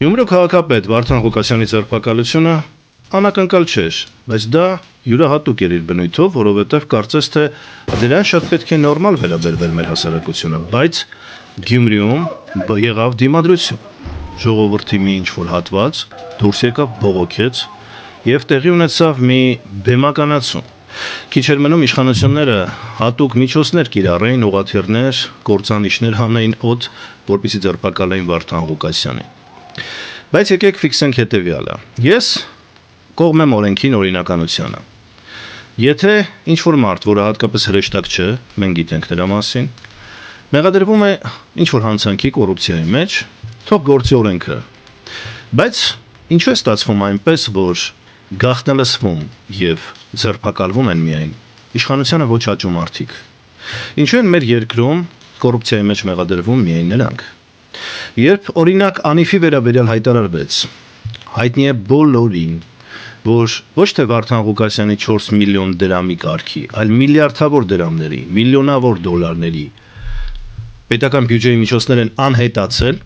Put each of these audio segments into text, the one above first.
Գյումրու քաղաքապետ Վարդան Ղուկասյանի ձերբակալությունը անակնկալ չէր, բայց դա յուրահատուկ էր իր բնույթով, որովհետև կարծես թե դրան շատ պետք է նորմալ վերաբերվեր մեր հասարակությունը, բայց Գյումրիում եղավ դիմադրություն, ժողովրդի մի ինչ-որ հատված դուրս եկավ, բողոքեց եւ տեղի ունեցավ մի բեմականացում։ Քիչ էր մնում իշխանությունները հատուկ միջոցներ կիրառեին, ուղղաթիռներ, կործանիչներ հանեին օդ, որպեսզի ձերբակալեին Վարդան Ղուկասյանին։ Բայց եկեք ֆիքսենք հետևյալը։ Ես կողմ եմ օրենքին, օրինականությանը։ Եթե ինչ-որ մարդ, որը հատկապես հրեշտակ չէ, մենք գիտենք դրա մասին, մեղադրվում է ինչ-որ հանցանքի, կոռուպցիայի մեջ, թող գործի օրենքը։ Բայց ինչու է ստացվում այնպես, որ գաղտնալսվում եւ ձերբակալվում են միայն իշխանությանը ոչ հաճու մարդիկ։ Ինչու են մեր երկրում կոռուպցիայի մեջ մեղադրվում միայն նրանք։ Երբ օրինակ Անիֆի վերաբերյալ հայտարարվեց, հայտնի է բոլորին, որ ոչ թե Վարդան Ղուկասյանի 4 միլիոն դրամի կարգի, այլ միլիարդավոր դրամների, միլիոնավոր դոլարների պետական բյուջեի միջոցներ են անհետացել,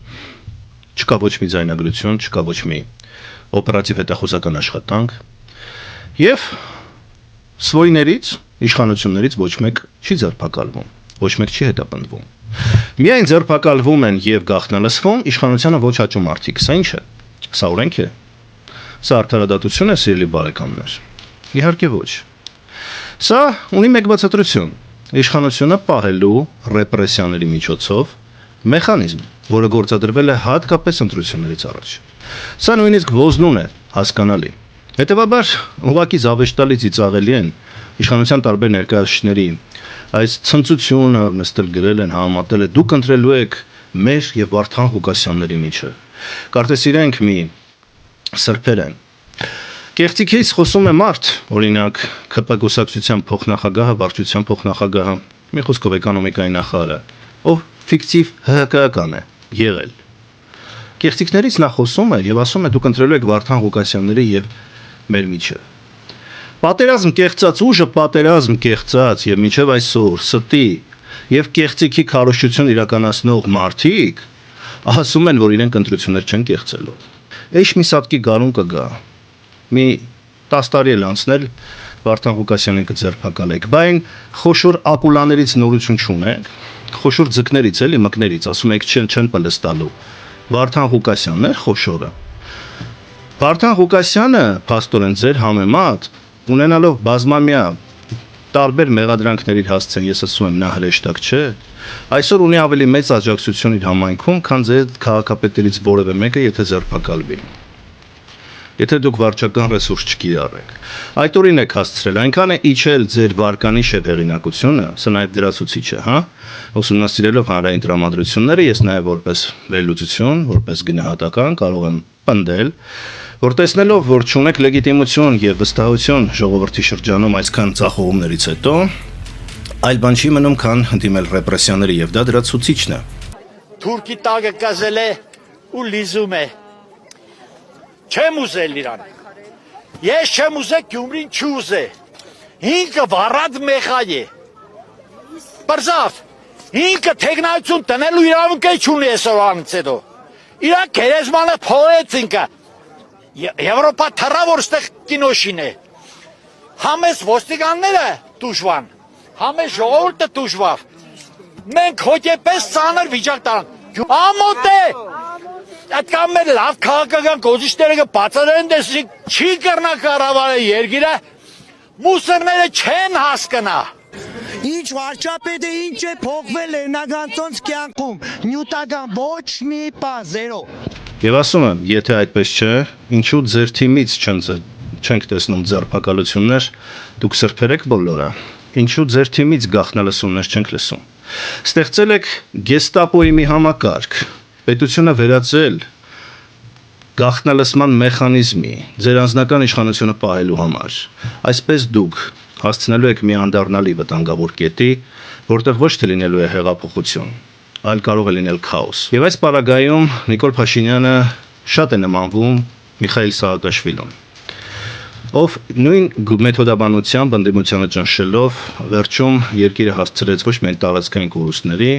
չկա ոչ մի ձայնագրություն, չկա ոչ մի օպերատիվ հետախուզական աշխատանք, եւ սվոյներից, իշխանություններից ոչ մեկ չի ձերբակալվում, ոչ մեկ չի հետապնդվում։ Միայն ձերբակալվում են եւ գաղտնալսվում իշխանությանը ոչ հաճու մարդիկ։ Սա ինչ է։ Սա օրենք է։ Սա արդարադատություն է, սիրելի բարեկամներ։ Իհարկե ոչ։ Սա ունի մեկ բացատրություն։ Իշխանությունը պահելու ռեպրեսիաների միջոցով մեխանիզմ, որը գործադրվել է հատկապես ընտրություններից առաջ։ Սա նույնիսկ ոզնուն է, հասկանալի։ Հետևաբար, ուղղակի զավեշտալի ծիծաղելի են իշխանության տարբեր ներկայացուցիչների այս ցնծությունը նստել գրել են, համատել է, դուք ընտրելու եք մեր եւ Վարդան Ղուկասյանների միջը։ Կարծես իրենք մի սրբեր են։ Կեղծիքից խոսում է մարդ, օրինակ ԿՊ գուսակցության փոխնախագահը, վարչության փոխնախագահը, մի խոսքով էկոնոմիկայի նախարարը, ով ֆիկտիվ ՀՀԿ-ական է եղել։ Կեղծիքներից նա խոսում է եւ ասում է դուք ընտրելու եք Վարդան Ղուկասյանների եւ մեր միջը։ Պատերազմ կեղծած ուժը պատերազմ կեղծած եւ մինչեւ այսօր ստի եւ կեղծիքի քարոզչություն իրականացնող մարդիկ ասում են, որ իրենք ընտրություններ չեն կեղծելու։ Էշ մի սատկի գարուն կգա։ Մի 10 տարի էլ անցնել Վարդան Ղուկասյանին կձերբակալեք, բայց խոշոր ակուլաներից նորություն չունենք, խոշոր ձկներից էլի մկներից, ասում եք չեն պլստալու։ Վարդան Ղուկասյանն է խոշորը։ Վարդան Ղուկասյանը, փաստորեն ձեր համեմատ ունենալով բազմամյա տարբեր մեղադրանքների հասցեն, ես ասում եմ նա հրեշտակ չէ, այսօր ունի ավելի մեծ աջակցություն իր համայնքում, քան ձեր քաղաքապետերից որևէ մեկը, եթե ձերբակալվի։ Եթե դուք վարչական ռեսուրս չկիրառեք։ Այդ օրին եք հասցրել, այնքան է իջել ձեր վարկանիշ եւ հեղինակությունը, սա նաեւ դրացուցիչ է, հա։ Ուսումնասիրելով հանրային տրամադրությունները, ես նաեւ որպես վերլուծություն, որպես գնահատական կարող եմ պնդել, որ տեսնելով, որ չունեք լեգիտիմություն եւ վստահություն ժողովրդի շրջանում այսքան ցախողումներից հետո, այլ բան չի մնում, քան ընդդիմել ռեպրեսիաների եւ դա դրա ցուցիչն է։ Թուրքի տագը կազել է ու լիզում է։ Չեմ ուզել իրան։ Ես չեմ ուզել, Գյումրին չուզե։ Ինքը վառած մեխայ է։ Բրզավ։ Ինքը տեխնայություն տնելու իրավունք չունի այսօրանից հետո։ Իրա գերեզմանը փողեց ինքը։ Եվրոպա թռավոր ստեղ կինոշին է։ Համես ոստիկանները դուժվան։ Համես ժողովուրդը դուժվավ։ Մենք հոգեպես ծանր վիճակ տանք։ Ամոթ է։ Այդքան մեր լավ քաղաքական գործիչները կբացատրեն, դեսի չի կռնա կառավարը երկիրը, մուսորները չեն հասկանա։ Ինչ վարչապետը ինչ է փոխվել լենագանցոնց կյանքում, նյութական ոչ մի բան, զերո։ Եվ ասում եմ, եթե այդպես չէ, ինչու ձեր թիմից չենք տեսնում ձերբակալություններ, դուք սրբեր եք բոլորը, ինչու ձեր թիմից գաղտնալսումներ չենք լսում։ Ստեղծել եք գեստապոյի մի համակարգ, պետությունը վերածել գաղտնալսման մեխանիզմի, ձեր անձնական իշխանությունը պահելու համար։ Այսպես դուք հասցնելու եք մի անդառնալի վտանգավոր կետի, որտեղ ոչ թե լինելու է հեղափոխություն, այլ կարող է լինել քաոս։ Եվ այս պարագայում Նիկոլ Փաշինյանը շատ է նմանվում Միխայիլ Սաակաշվիլուն, ով նույն մեթոդաբանությամբ ընդդիմությանը ճնշելով վերջում երկիրը հասցրեց ոչ միայն տարածքային կորուստների,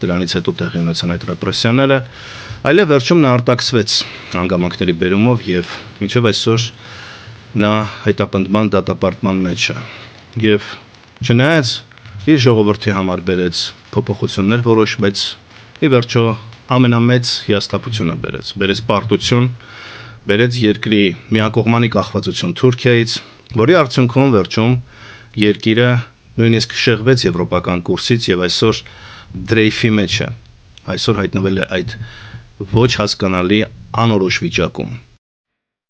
դրանից հետո տեղի ունեցան այդ ռեպրեսիաները, այլև վերջում նա արտաքսվեց հանգամանքների բերումով եւ մինչեւ այսօր նա հետապնդման դատապարտման մեջ է եւ չնայած իր ժողովրդի համար բերեց փոփոխություններ որոշ, բայց ի վերջո ամենամեծ հիասթափությունը բերեց պարտություն, բերեց երկրի միակողմանի կախվածություն Թուրքիայից, որի արդյունքում վերջում երկիրը նույնիսկ շեղվեց եվրոպական կուրսից եւ այսօր դրեյֆի մեջ է, այսօր հայտնվել է այդ ոչ հասկանալի անորոշ վիճակում։